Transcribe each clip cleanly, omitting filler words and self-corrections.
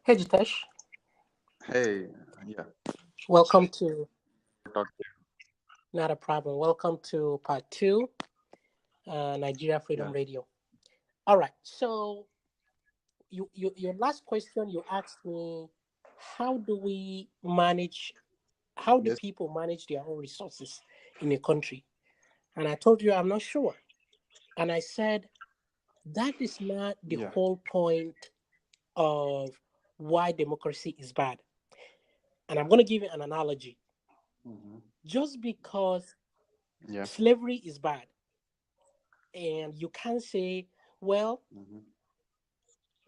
Hey Jitesh, Hey, yeah, welcome to talk. Not a Problem. Welcome to part two, Nigeria Freedom Yeah, Radio. All right. So your last question you asked me, how do we manage? How do yes, people manage their own resources in a country? And I told you I'm not sure. And I said that is not the yeah, whole point of why democracy is bad. And I'm going to give you an analogy. hmm Just because yeah, slavery is bad, and you can't say, well, hmm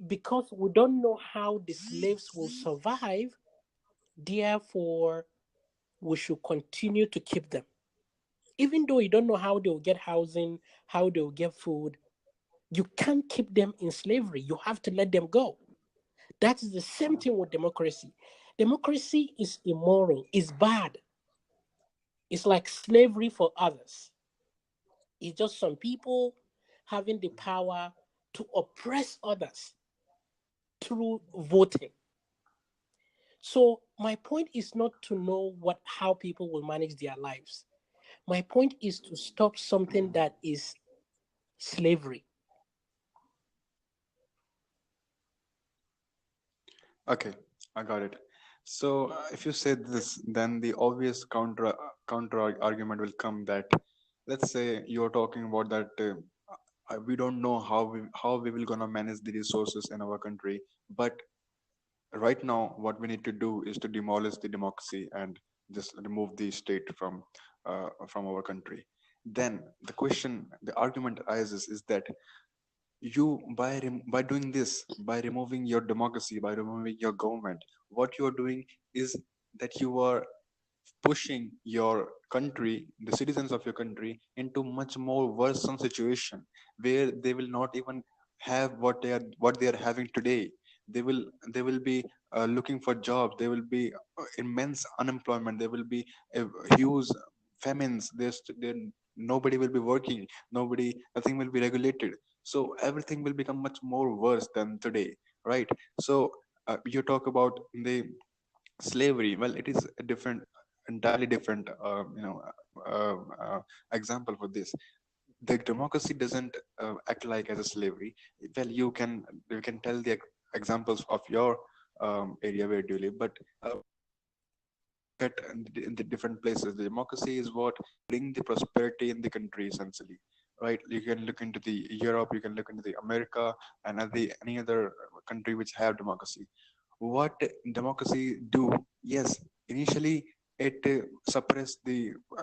because we don't know how the slaves will survive, therefore we should continue to keep them. Even though you don't know how they'll get housing, how they'll get food, you can't keep them in slavery. You have to let them go. That is the same thing with democracy. Democracy is immoral, it's bad. It's like slavery for others. It's just some people having the power to oppress others through voting. So my point is not to know what how people will manage their lives. My point is to stop something that is slavery. Okay, I got it. So, if you say this, then the obvious counter argument will come that, let's say you are talking about that we don't know how we will gonna manage the resources in our country, but right now what we need to do is to demolish the democracy and just remove the state from our country. Then the argument arises is that by doing this, by removing your democracy, by removing your government, what you are doing is that you are pushing your country, the citizens of your country, into much more worrisome situation where they will not even have what they are having today. They will be looking for jobs. There will be immense unemployment. There will be huge famines. There nobody will be working. Nothing will be regulated. So everything will become much more worse than today, right? So you talk about the slavery. Well, it is a different, entirely different example for this. The democracy doesn't act like as a slavery. Well, you can tell the examples of your area where you live, but at in the different places, the democracy is what bring the prosperity in the country essentially, right? You can look into the Europe, you can look into the America, and any other country which have democracy. What democracy do? Yes, initially it suppress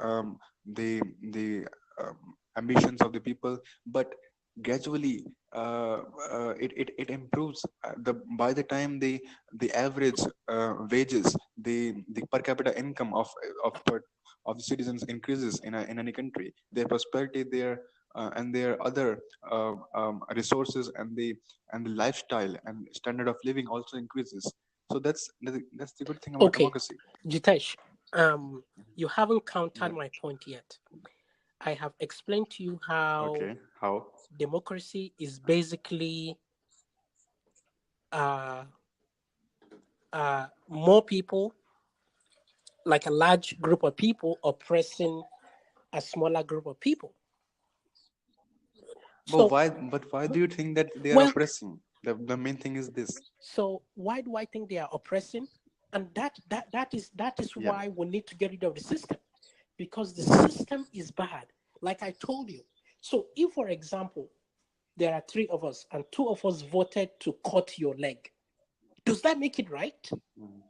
um, the ambitions of the people, but gradually it improves. The By the time the average wages, the per capita income of the citizens increases in any country, their prosperity, and their other resources, and the lifestyle and standard of living also increases. So that's the good thing about Okay, democracy. Jitesh, you haven't countered Yeah. my point yet. I have explained to you how Okay. How? democracy is basically uh, more people, like a large group of people, oppressing a smaller group of people. But So, why do you think that they are well, oppressing? The main thing is this. so why do I think they are oppressing? And that is Yeah. why we need to get rid of the system, because the system is bad, like I told you. So if, for example, there are three of us and two of us voted to cut your leg, does that make it right? Mhm.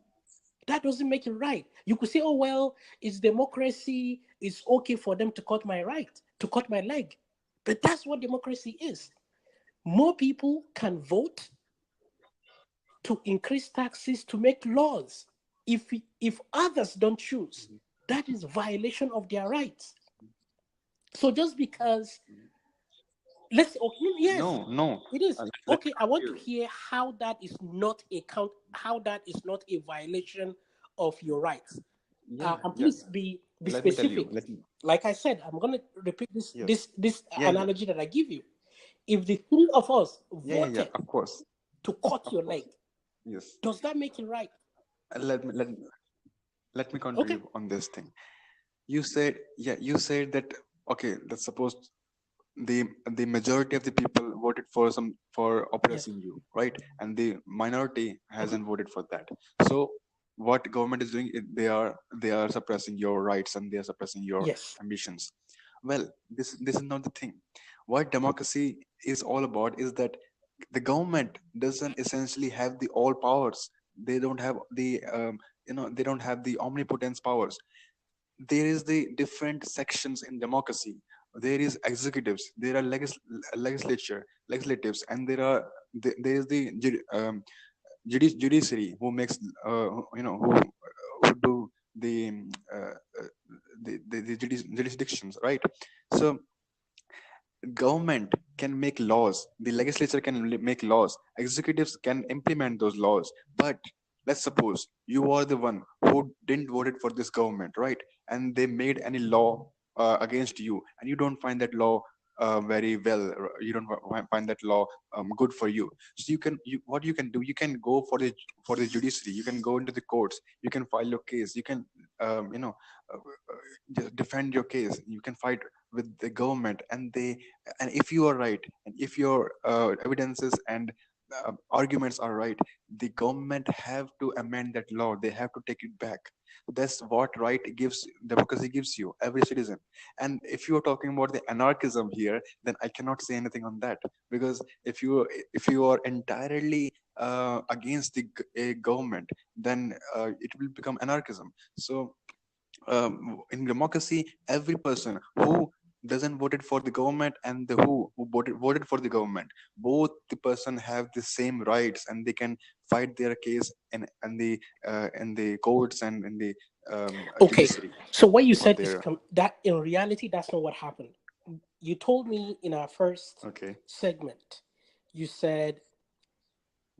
That doesn't make it right. You could say, oh well, it's democracy, it's okay for them to cut my right, to cut my leg. But that's what democracy is. More people can vote to increase taxes, to make laws. If others don't choose, that is violation of their rights. So just because, let's, okay, yes, No, no. it is Let me okay. I want to you. hear how that is not a count, how that is not a violation of your rights. Yeah, And yeah. please be Let me tell you. specific. Let me. Like I said, I'm gonna repeat this Yes. this this Yeah, yeah, analogy that I give you. If the three of us yeah, yeah, yeah. voted Of course, to cut of your course. leg, Yes. Does that make it right? Let me let me Okay. contribute on this thing. You said, yeah, you said that, okay, let's suppose the the majority of the people voted for some for Yes. oppressing you, right? And the minority Okay. hasn't voted for that. So what government is doing, they are suppressing your rights and they are suppressing your Yes. ambitions. Well, this is not the thing. What democracy is all about is that the government doesn't essentially have the all powers. They don't have the they don't have the omnipotence powers. There is the different sections in democracy. There is executives, there are legislatives, and there is the judiciary who makes who do the jurisdictions, right? So government can make laws, the legislature can make laws, executives can implement those laws. But let's suppose you are the one who didn't vote for this government, right? And they made any law against you, and you don't find that law very well, you don't find that law good for you. So what you can do, you can go for the judiciary, you can go into the courts, you can file your case, you can just defend your case, you can fight with the government, and if you are right, and if your evidences and arguments are right, the government have to amend that law, they have to take it back. That's what right gives, democracy gives you, every citizen. And if you are talking about the anarchism here, then I cannot say anything on that, because if you are entirely against a government, then it will become anarchism. So in democracy, every person who doesn't voted for the government and the who voted for the government, both the person have the same rights, and they can fight their case in the courts and in the Okay. judiciary So what you for said is their. that in reality, that's not what happened. You told me in our first Okay. segment, you said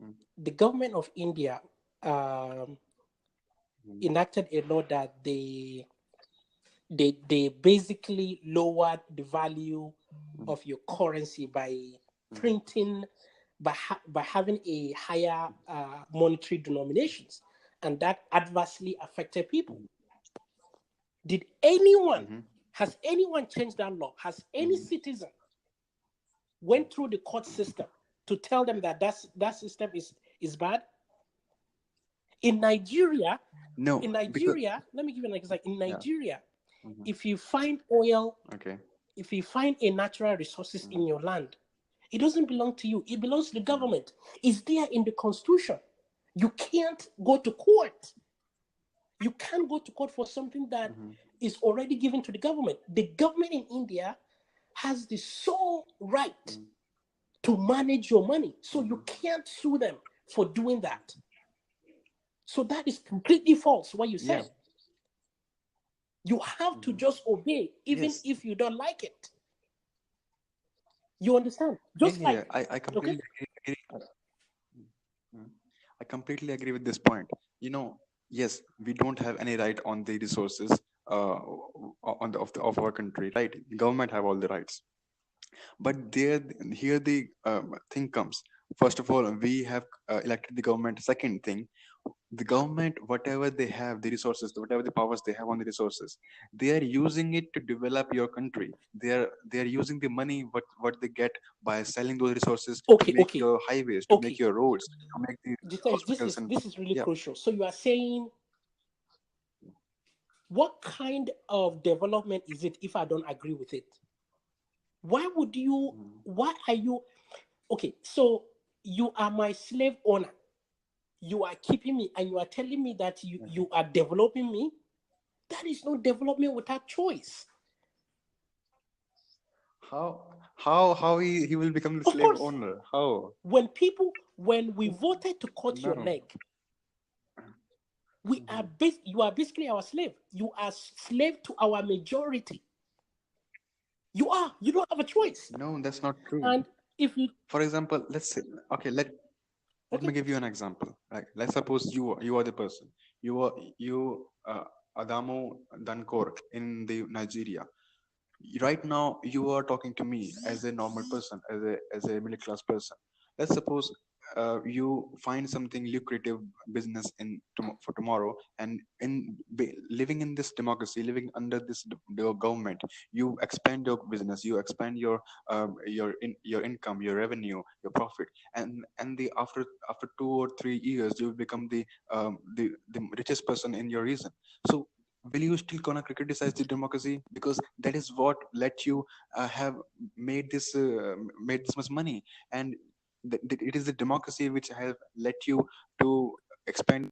Mm, the government of India um, mm, enacted a law that they basically lowered the value mm, of your currency by mm, printing by having a higher monetary denominations, and that adversely affected people. mm, Did anyone mhm, has anyone changed that law? Has any mhm. citizen went through the court system to tell them that that system is bad? In Nigeria, No, because let me give you an example. In yeah. Nigeria, Mhm. if you find oil, Okay. if you find a natural resources Mm, in your land, it doesn't belong to you. It belongs to the mm, government. It's there in the constitution. You can't go to court. You can't go to court for something that mhm, is already given to the government. The government in India has the sole right mm, to manage your money. So you mhm. can't sue them for doing that. So that is completely false what you Yeah. said. You have to Mhm. just obey, even Yes. if you don't like it. You understand? Yeah, Just yeah, like, I okay, completely agree. Mm. I completely agree with this point. You know, yes, we don't have any right on the resources on of our country, right? The government have all the rights, but there here the thing comes. First of all, we have elected the government. Second thing, the government, whatever they have, the resources, whatever the powers they have on the resources, they are using it to develop your country. They are using the money what they get by selling those resources to okay, make okay, your highways, to make okay. your roads, to make the Jitesh, hospitals and this is really yeah. crucial. So you are saying, what kind of development is it if I don't agree with it? Why would you? Mm, Why are you? Okay, so you are my slave owner. You are keeping me, and you are telling me that okay. you are developing me. That is not development without choice. How he will become the Of slave course, owner? How? when we voted to cut your No. leg, we are Mhm. you are basically our slave. You are slave to our majority. You are. You don't have a choice. No, that's not true. And if you For example, let's say, okay, let okay, me give you an example. Right? Let's suppose you are the person. You Adamu Dankor in the Nigeria. Right now you are talking to me as a normal person, as a middle class person. Let's suppose you find something lucrative business for tomorrow, and living in this democracy, living under this your government, you expand your business, you expand your income, your revenue, your profit, and the after 2 or 3 years you will become the richest person in your region. So will you still gonna criticize the democracy, because that is what let you have made this much money, and it is the democracy which have let you to expand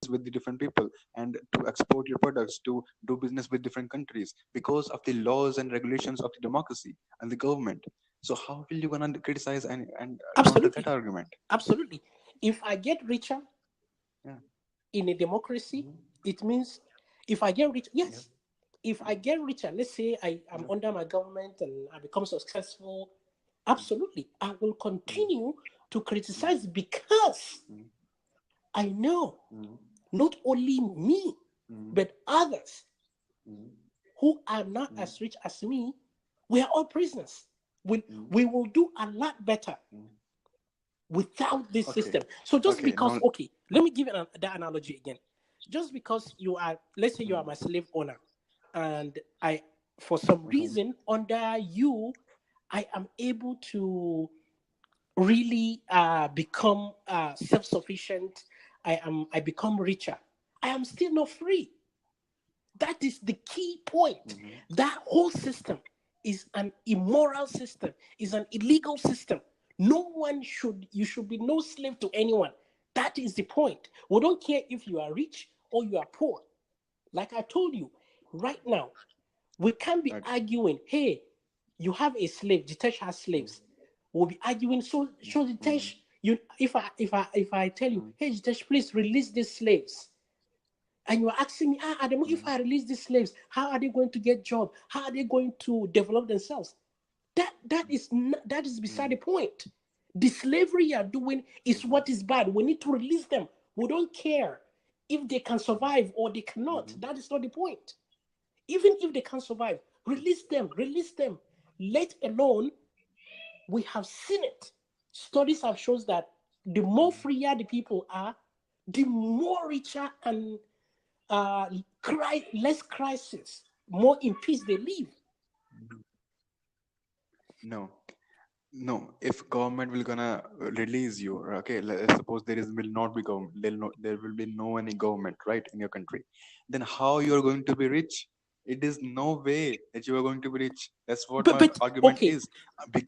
with the different people and to export your products, to do business with different countries, because of the laws and regulations of the democracy and the government. So how will you gonna criticize and counter that Absolutely. argument? Absolutely. If I get richer Yeah. in a democracy, Hmm. it means if I get rich, Yep. yes, if I get richer, let's say I am Yep. under my government and I become successful, absolutely, I will Mm, continue to mm, criticize because mm, I know mm, not only me, mm, but others mm, who are not mm, as rich as me, we are all prisoners. mm, We will do a lot better mm. without this Okay. system. So just Okay. because, Now. okay, let me give that analogy again. Just because you are, let's say you are Mm, my slave owner, and I, for some mhm, reason, under you, I am able to really become self-sufficient. I become richer. I am still not free. That is the key point. mhm, That whole system is an immoral system, is an illegal system. No one should, you should be no slave to anyone. That is the point. We don't care if you are rich or you are poor. Like I told you, right now, we can't be okay. arguing, hey, you have a slave, Jitesh has Mm, slaves. We'll be arguing, so mm, Jitesh, you if I tell you, mm, hey Jitesh, please release these slaves, and you're asking me, Adamu, if mm, I release these slaves, how are they going to get job? How are they going to develop themselves? That is beside mm, the point. The slavery you are doing is mhm, what is bad. We need to release them. We don't care if they can survive or they cannot. mhm, That is not the point. Even if they can survive, release them. Release them. Let alone, we have seen it. Studies have shown that the more mhm. freer the people are, the more richer and less crisis, more in peace they live. No, no. If government will gonna release you, okay, let's suppose will not be government, there will be no any government, right, in your country. Then how you are going to be rich? It is no way that you are going to be rich. That's what my But argument okay, is.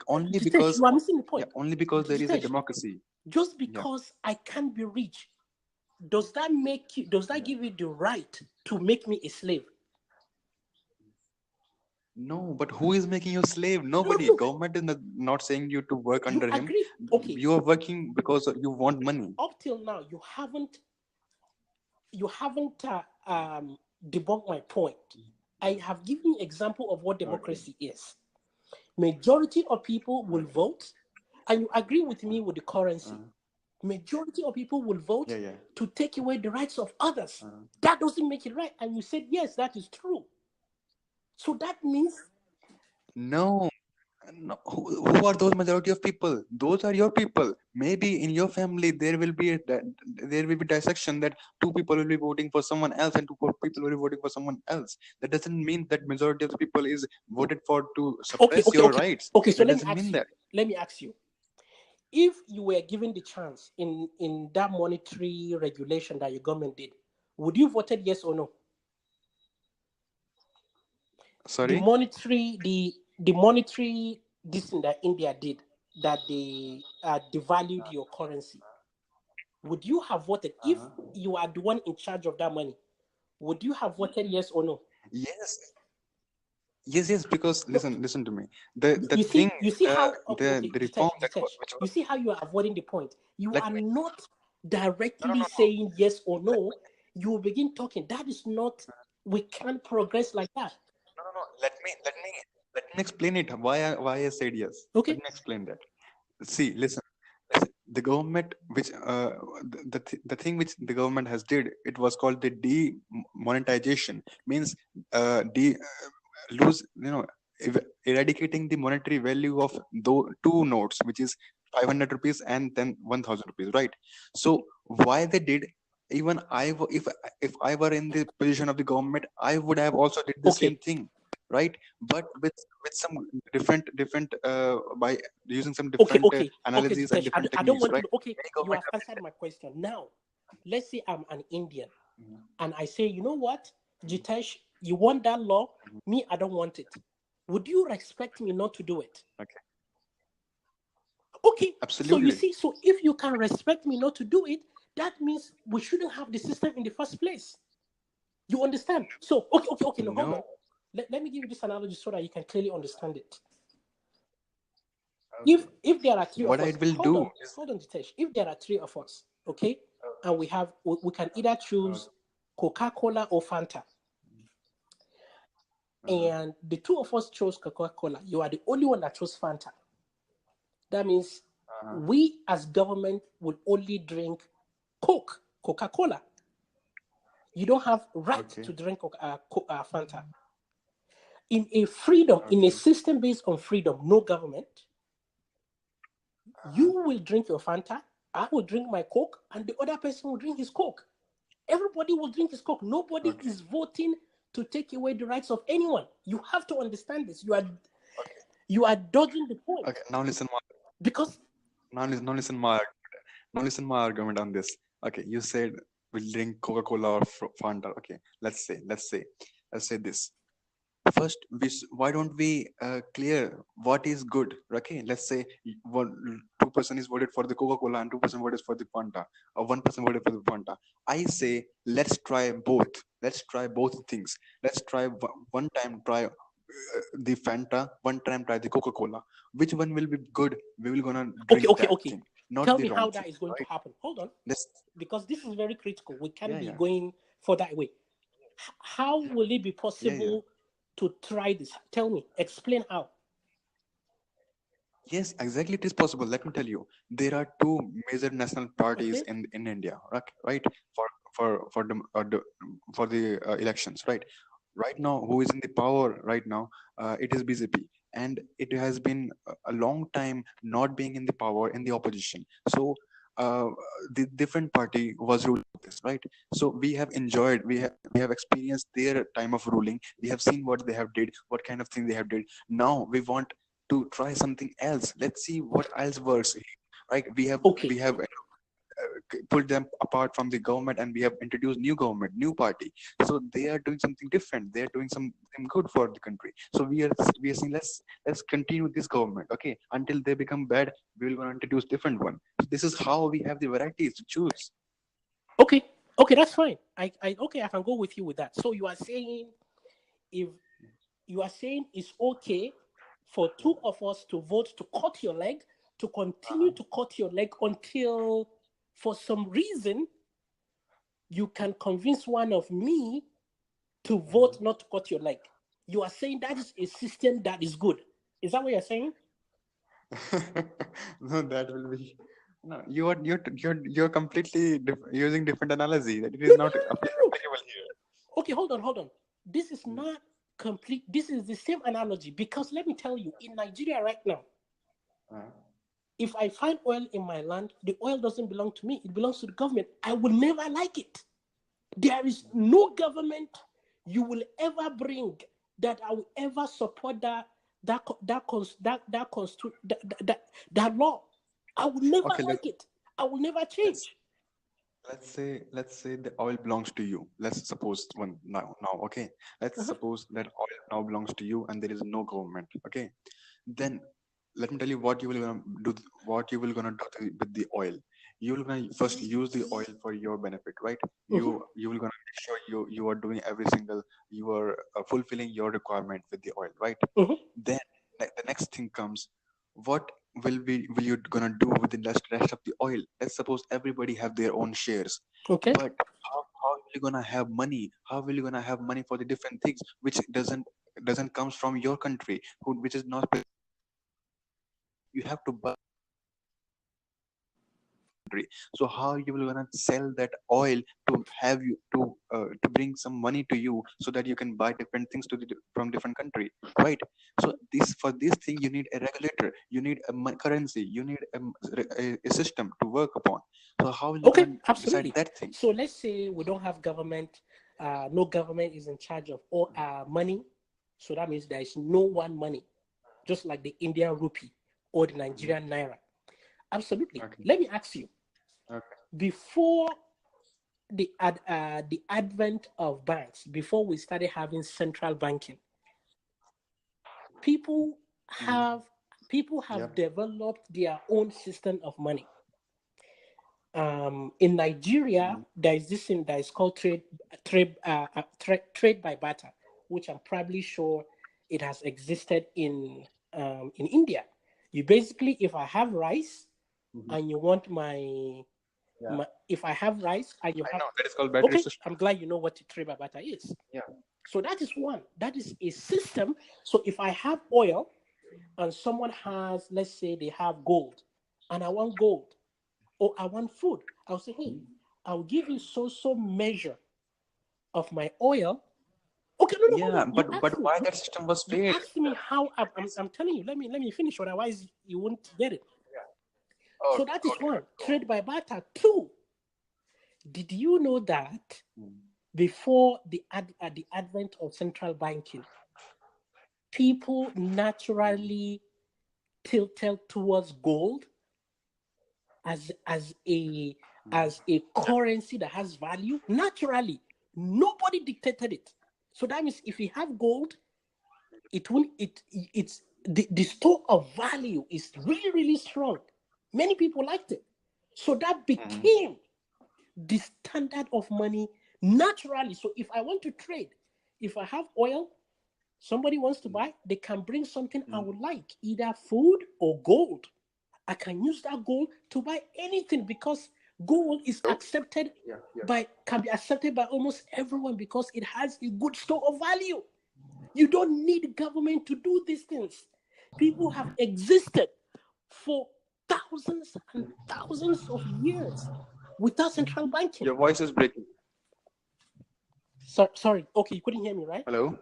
Only Jitesh, because, you are missing the yeah, point. only because there is a Jitesh, democracy. just Yeah, because I can't be rich, does that make you? Does that yeah. give you the right to make me a slave? No, but who is making you slave? No, Nobody. no. Government is not saying you to work You under him. agree? Okay. You are working because you want money. Up till now, you haven't debunked my point. I have given you example of what Okay. democracy is. Majority of people will Okay. vote, and you agree with Uh, me with the currency. uh, Majority of people will vote yeah, yeah. to take away the rights of others. Uh, That doesn't make it right. And you said, yes, that is true. So that means, no, no. Who are those majority of people? Those are your people. Maybe in your family there will be dissection that two people will be voting for someone else and people will be voting for someone else. That doesn't mean that majority of the people is voted for to okay, suppress okay, your okay. rights. Okay, so That let me doesn't ask mean you. that. Let me ask you. If you were given the chance in that monetary regulation that your government did, would you voted yes or no? The Sorry. monetary, the monetary this thing that India did, that they devalued your currency, would you have voted if Uh-huh. you are the one in charge of that money? Would you have voted yes or no? Yes, yes. Because No, listen to me. The you thing, see how, the okay, the reform Jitesh, Jitesh, which you was, see how you are avoiding the point. You let are me, not no, no, directly no, no. saying yes or Let no. You will begin talking. That is not. We can't progress like that. No, no, no. Let me explain it. Why I said yes. Let Okay. me explain that. See, listen. The government, which the thing which the government has did, it was called the demonetization. Means de lose, eradicating the monetary value of two notes, which is 500 rupees and then 1000 rupees, right? So why they did, even if I were in the position of the government, I would have also did the same Okay, thing, right? But with some different by using some okay, different okay, okay, analysis and Jitesh. different I don't techniques, want to right? know. Okay, Many you government have have did answered my question. Now, let's say I'm an Indian that. and I say, you know what, Mhm, Jitesh, you want that law? mhm. Me, I don't want it. Would you respect me not to do it? Okay, Okay, so you absolutely. see, so if you can respect me not to do it, that means we shouldn't have the system in the first place. You understand? So, okay, okay, okay, no, hold No, on. Let me give you this analogy so that you can clearly understand it. okay. If there are three What of I us, will do is, hold on, Jitesh. If there are three of us, okay, and okay, we can either choose okay, Coca-Cola or Fanta, uh-huh, and the two of us chose Coca-Cola, you are the only one that chose Fanta. That means uh-huh, we as government will only drink Coca-Cola. You don't have right okay, to drink Fanta. In a freedom, in a okay, system based on freedom, no government, uh-huh, you will drink your Fanta, I will drink my Coke, and the other person will drink his Coke. Everybody will drink his Coke. Nobody okay, is voting to take away the rights of anyone. You have to understand this. okay, You are dodging the okay. point Now listen, because now listen my now listen my argument on this. Okay, you said we'll drink Coca-Cola or Fanta. Okay, let's say this. First why don't we clear what is good? Okay, let's say one 2% is voted for the Coca-Cola and 2% voted for the Fanta, or 1% voted for the Fanta. I say let's try both. Let's try both things. Let's try one time try the Fanta, one time try the Coca-Cola. Which one will be good, we will gonna okay, drink okay, that okay. thing, not Tell the me wrong how that thing, is going to right? happen. Hold on, Let's because this is very critical. We can't yeah, be yeah, going for that way. How will it be yeah, yeah. possible to try this? Tell me, explain how. Yes, exactly. It is possible. Let me tell you, there are two major national parties Okay, in India, right? For for the elections, right? Right now, who is in the power right now? It is BJP, and it has been a long time not being in the power in the opposition. So. Uh, the different party was ruling this, right? So we have enjoyed, we have experienced their time of ruling. We have seen what they have did, what kind of thing they have did. Now we want to try something else. Let's see what else works, right? okay, We have pulled them apart from the government, and we have introduced new government, new party. So they are doing something different. They are doing something good for the country. So we are saying let's continue this government, okay, until they become bad. We will gonna introduce different one. So this is how we have the varieties to choose. okay, okay. That's fine. Okay, I can go with you with that. So you are saying if you are saying it's okay for two of us to vote to cut your leg, to continue to cut your leg until, for some reason, you can convince one of me to vote not to cut your leg. You are saying that is a system that is good. Is that what you're saying? No, that will be no. You're completely using different analogy. That it No, is no, not no, no, no. applicable here. Okay, hold on, hold on. This is not complete. This is the same analogy because let me tell you, in Nigeria right now, Uh, if I find oil in my land, the oil doesn't belong to me, it belongs to the government. I will never like it. There is no government you will ever bring that I will ever support that law. I will never okay, like it. I will never let's change. let's say the oil belongs to you. Let's suppose one now, okay. Let's Uh-huh. suppose that oil now belongs to you and there is no government, okay. Then let me tell you what you will gonna do. What you will gonna do with the oil. You will gonna first use the oil for your benefit, right? Uh-huh. You will gonna make sure you are doing every single, you are fulfilling your requirement with the oil, right? Uh-huh. Then the next thing comes, what will you gonna do with the rest of the oil? Let's suppose everybody have their own shares, Okay. but how will you gonna have money? How will you gonna have money for the different things which doesn't comes from your country, which is not, you have to buy country. So how you will gonna sell that oil to have you to bring some money to you so that you can buy different things from different country, right? So this for this thing you need a regulator, you need a currency, you need a system to work upon. So how will you Okay, gonna decide absolutely. that thing? So let's say we don't have government, no government is in charge of all money. So that means there is no one money, just like the Indian rupee or the Mhm. Nigerian naira. Absolutely. Okay. Let me ask you, Okay. before the advent of banks, before we started having central banking, people Mhm. have people have Yep. developed their own system of money. In Nigeria, Mhm. there is this thing that is called trade by barter, which I'm probably sure it has existed in India. You basically, if I have rice Mhm. and you want my if I have rice and you I have, know that is called battery okay, system. I'm glad you know what trade by barter is. Yeah. So that is one. That is a system. So if I have oil and someone has, let's say they have gold, and I want gold, or I want food, I'll say, hey, I'll give you so measure of my oil. Okay, no, no, hold Yeah, on. but why that system was You failed? asked me how I'm telling you. Let me finish, otherwise you won't get it. So Okay, that is okay, one. okay, go on. Trade by barter. Two. Did you know that Mm. before the advent of central banking, people Mm. naturally tilted towards gold as a Mm. as a currency that has value naturally. Nobody dictated it. So that means if you have gold, it will it's the store of value is really really strong. Many people liked it. So that Mhm. became the standard of money naturally. So if I want to trade, if I have oil, somebody wants to buy, they can bring something I Mm. would like, either food or gold. I can use that gold to buy anything because gold is Hello? accepted Yeah, yeah. can be accepted by almost everyone because it has a good store of value. You don't need government to do these things. People have existed for thousands and thousands of years without central banking. Your voice is breaking. Sorry. Okay, you couldn't hear me, right? Hello?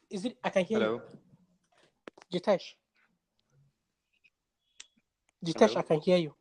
Is it? I can hear you. Hello? Jitesh. Jitesh, I Hello? can hear you.